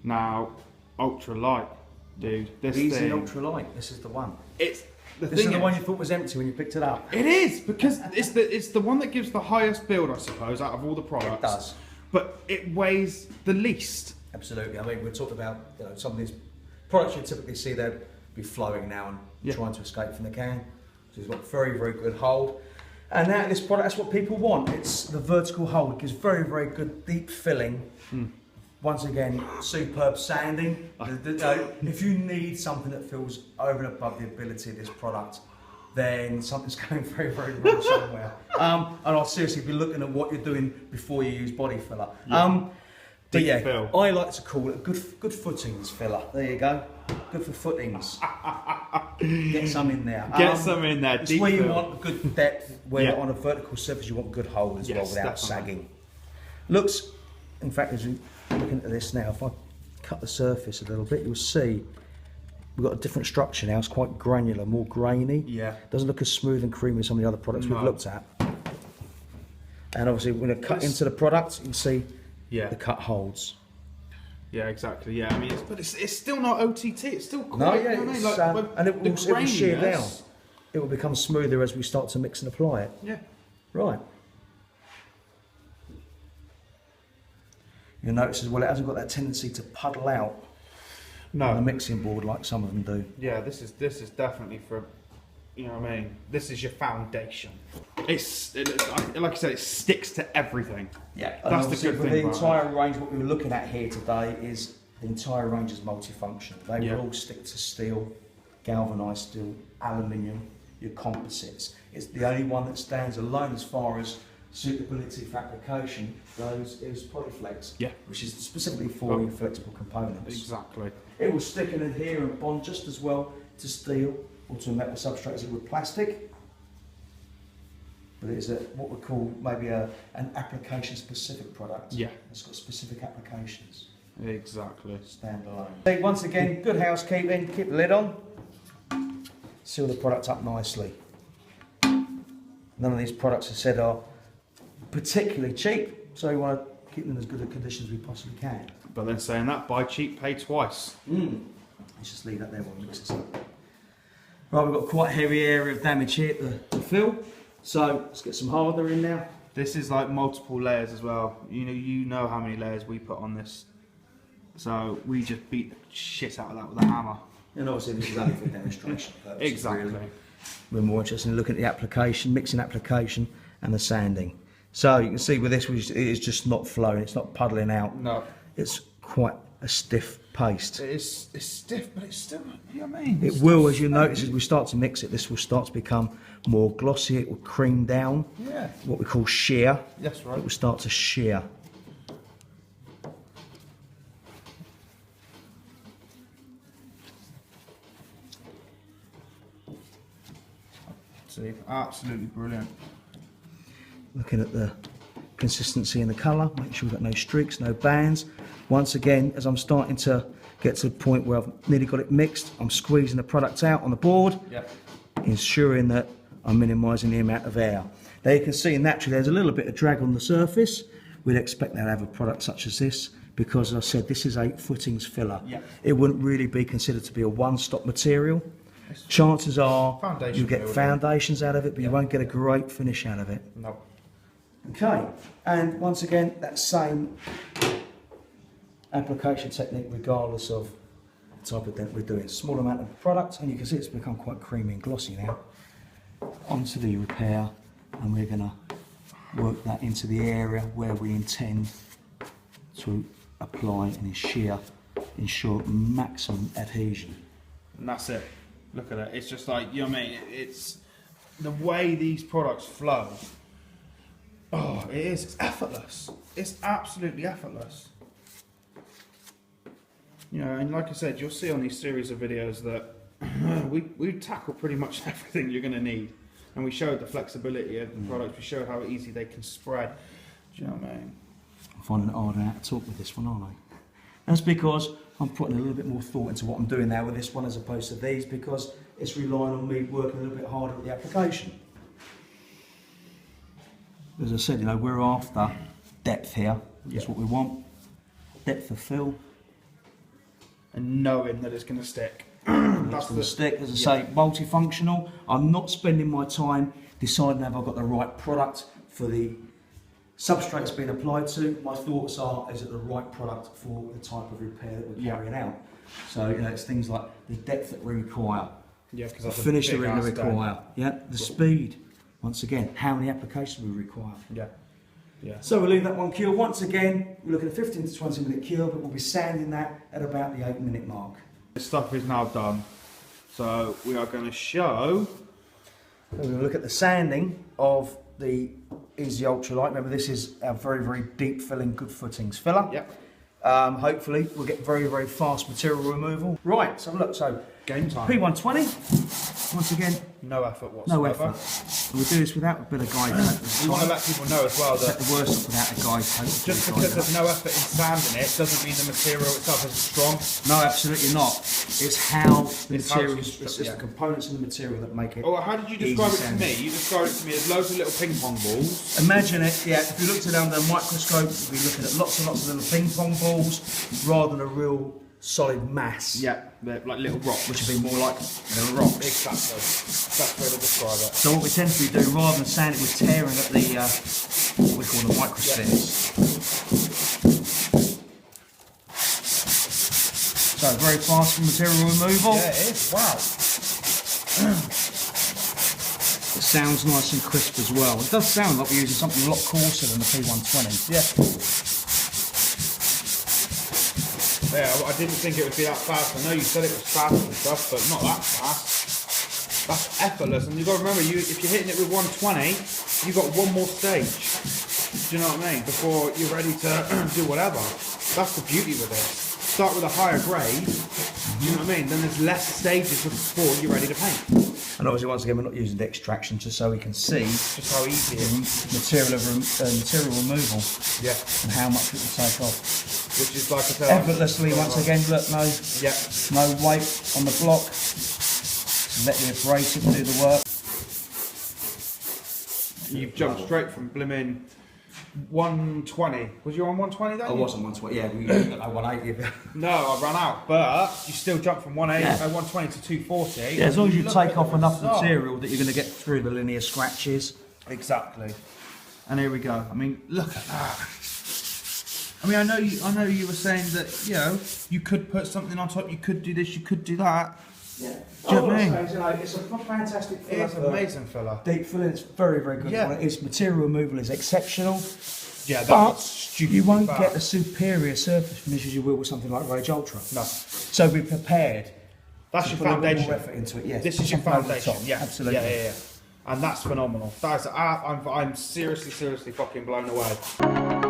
Now, Ultra Light, dude. This EZ thing, Ultra Lite. This is the one. It's the This thing is the one you thought was empty when you picked it up. It is, because it's the one that gives the highest build, I suppose, out of all the products. It does. But it weighs the least. Absolutely. I mean, we're talking about some of these products you typically see they'd be flowing now and trying to escape from the can. So it's got very, very good hold. And now this product, that's what people want. It's the vertical hold. It gives very, very good deep filling. Once again, superb sanding. If you need something that feels over and above the ability of this product, then something's going very, very wrong somewhere. And I'll seriously be looking at what you're doing before you use body filler. But yeah, fill. I like to call it good footings filler. There you go. Good for footings. Get some in there. Get some in there. It's where you want good depth, where you're on a vertical surface you want good hold as well without definitely. sagging. Looks, in fact, as you're looking at this now, if I cut the surface a little bit, you'll see we've got a different structure now. It's quite granular, more grainy. Yeah. Doesn't look as smooth and creamy as some of the other products we've looked at. And obviously, when you cut into the product, you can see the cut holds. Yeah, exactly. Yeah, I mean, it's still not OTT. It's still quite. No, yeah, you know what I mean? Like, and it will shear down. graininess- It will become smoother as we start to mix and apply it. Yeah. Right. You'll notice as well, it hasn't got that tendency to puddle out on the mixing board like some of them do. Yeah, this is definitely for, you know what I mean. This is your foundation. Like I said, it sticks to everything. Yeah, that's the good thing. The entire range, what we were looking at here today is the entire range is multifunction. They will all stick to steel, galvanised steel, aluminium, your composites. It's the only one that stands alone as far as suitability for application goes is Polyflex, which is specifically for your flexible components. Exactly. It will stick and adhere and bond just as well to steel or to a metal substrate as it would plastic. But it's what we call maybe an application-specific product. Yeah. It's got specific applications. Exactly. Standalone. Once again, good housekeeping. Keep the lid on. Seal the product up nicely. None of these products, as I said, are particularly cheap, so we want to keep them in as good a condition as we possibly can. But then saying that, buy cheap, pay twice. Let's just leave that there while we mix this up. Right, we've got quite a heavy area of damage here to fill, so let's get some hardener in now. This is like multiple layers as well. You know how many layers we put on this. So we just beat the shit out of that with a hammer. And obviously this is only for demonstration purposes. Exactly. Really. We're more interested in looking at the application, mixing application and the sanding. So you can see with this, it is just not flowing, it's not puddling out. No. It's quite a stiff paste. It's stiff, but it's still, you know what I mean? It will, as you notice, as we start to mix it, this will start to become more glossy, it will cream down. Yeah. What we call shear. That's right. It will start to shear. See, absolutely brilliant. Looking at the consistency and the colour, make sure we've got no streaks, no bands. Once again, as I'm starting to get to the point where I've nearly got it mixed, I'm squeezing the product out on the board, ensuring that I'm minimising the amount of air. There you can see naturally there's a little bit of drag on the surface. We'd expect that to have a product such as this because, as I said, this is a footings filler. It wouldn't really be considered to be a one-stop material. Chances are you get foundations out of it, but you won't get a great finish out of it. No. Okay, and once again, that same application technique regardless of the type of dent we're doing. Small amount of product, and you can see it's become quite creamy and glossy now. Onto the repair, and we're going to work that into the area where we intend to apply and ensure maximum adhesion. And that's it. Look at it. It's just like, you know what I mean? It's the way these products flow. Oh, it is. It's effortless. It's absolutely effortless. You know, and like I said, you'll see on these series of videos that we tackle pretty much everything you're going to need. And we showed the flexibility of the products. We showed how easy they can spread. Do you know what I mean? I'm finding it harder now to talk with this one, aren't I? That's because I'm putting a little bit more thought into what I'm doing now with this one as opposed to these, because it's relying on me working a little bit harder at the application. As I said, you know, we're after depth here. That's what we want. Depth of fill. and knowing that it's going to stick. That's the stick, as I say, multifunctional. I'm not spending my time deciding have I got the right product for the substrate it's been applied to. My thoughts are, is it the right product for the type of repair that we're carrying out? So, you know, it's things like the depth that we require, Yeah, because the finish that we're going to require, the speed, once again, how many applications we require. Yeah. Yeah. So we'll leave that one cure. Once again, we're looking at a 15 to 20 minute cure, but we'll be sanding that at about the 8-minute mark. This stuff is now done. So we are going to show. So we'll look at the sanding of the EZ Ultra Lite. Remember, this is our very, very deep filling, good footings filler. Yep. Hopefully we'll get very, very fast material removal. Right, so look, so Game time. P120, once again, No effort whatsoever. no effort. And we'll do this without a bit of guide coat. We want to let people know as well that The worst off without a guide coat. just because there's no effort in sanding it doesn't mean the material itself isn't strong. No, absolutely not. It's how the It's how material, it's it's constructed, the components in the material that make it. Oh, how did you describe it to sanding. me? You described it to me as loads of little ping pong balls. Imagine it, yeah, if you looked at it under a microscope, you'd be looking at lots and lots of little ping pong balls rather than a real solid mass. Yeah, they're like little rocks. Which would be more like little rocks. Exactly. That's way to describe it. So what we tend to be doing, rather than sanding, we're tearing at the, what we call the microspheres. So very fast for material removal. Yeah, it is. Wow. It sounds nice and crisp as well. It does sound like we're using something a lot coarser than the P120. Yeah. Yeah, I didn't think it would be that fast. I know you said it was fast and stuff, but not that fast. That's effortless. And you've got to remember, if you're hitting it with 120, you've got one more stage. Do you know what I mean? Before you're ready to do whatever. That's the beauty with it. Start with a higher grade, you know what I mean? Then there's less stages before you're ready to paint. And obviously, once again, we're not using the extraction just so we can see Just how easy it is. material removal Yeah. and how much it will take off. Which is like I said. Effortlessly, once again, look, no weight on the block. Just let the abrasive do the work. You've jumped straight from blimmin' 120. Was you on 120 then? I wasn't 120, yeah, we got no 180. No, I ran out, but you still jumped from 120 to 240. Yeah, as long as you Look take at off the enough result. material that you're going to get through the linear scratches. Exactly. And here we go. I mean, look at that. I mean, I know you were saying that, you know, you could put something on top, you could do this, you could do that. Yeah. Do you know what I mean? It's a fantastic filler. It's an amazing filler. Deep filling, it's very, very good. Yeah. Its material removal is exceptional. Yeah, that But was stupid. you won't get the superior surface finish as you will with something like Rage Ultra. No. So be prepared. That's to your put a little foundation. more effort into it. Yes. This is your Something over the foundation. top. Yeah, absolutely. Yeah. And that's phenomenal. That is, I'm seriously fucking blown away.